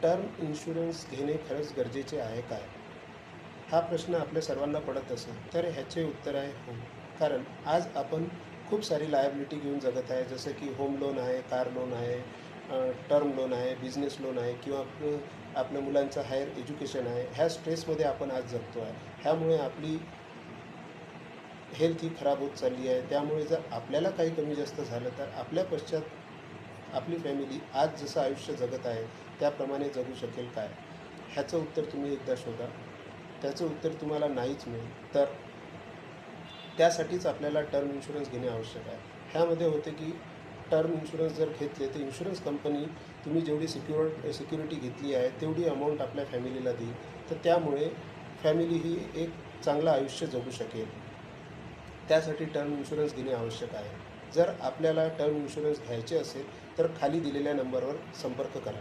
Term insurance घेणे खरंच गरजेचे आहे काय? हा प्रश्न आपल्या सर्वांना पडत असेल तर ह्याचे उत्तर आहे हो. कारण आज आपण खूप सारी लायबिलिटी घेऊन जगत आहे, जसं की होम लोन आहे, कार लोन आहे, टर्म लोन आहे, बिझनेस लोन आहे किंवा आपल्या मुलांचं हायर एज्युकेशन आहे. ह्या स्ट्रेसमध्ये आपण आज जगतो आहे. ह्यामुळे आपली हेल्थ ही खराब होत चालली आहे. त्यामुळे जर आपल्याला काही कमी जास्त झालं तर आपल्या पश्चात आपली फॅमिली आज जसं आयुष्य जगत आहे त्याप्रमाणे जगू शकेल काय? ह्याचं उत्तर तुम्ही एकदा शोधा. त्याचं उत्तर तुम्हाला नाहीच मिळेल तर त्यासाठीच आपल्याला टर्म इन्शुरन्स घेणे आवश्यक आहे. ह्यामध्ये होते की टर्म इन्शुरन्स जर घेतले तर इन्शुरन्स कंपनी तुम्ही जेवढी सिक्युरिटी घेतली आहे तेवढी अमाऊंट आपल्या फॅमिलीला देईल. तर त्यामुळे फॅमिली ही एक चांगलं आयुष्य जगू शकेल. त्यासाठी टर्म इन्शुरन्स घेणे आवश्यक आहे. जर आपल्याला टर्म इन्शुरन्स घ्यायचे असेल तर खाली दिलेल्या नंबरवर संपर्क करा.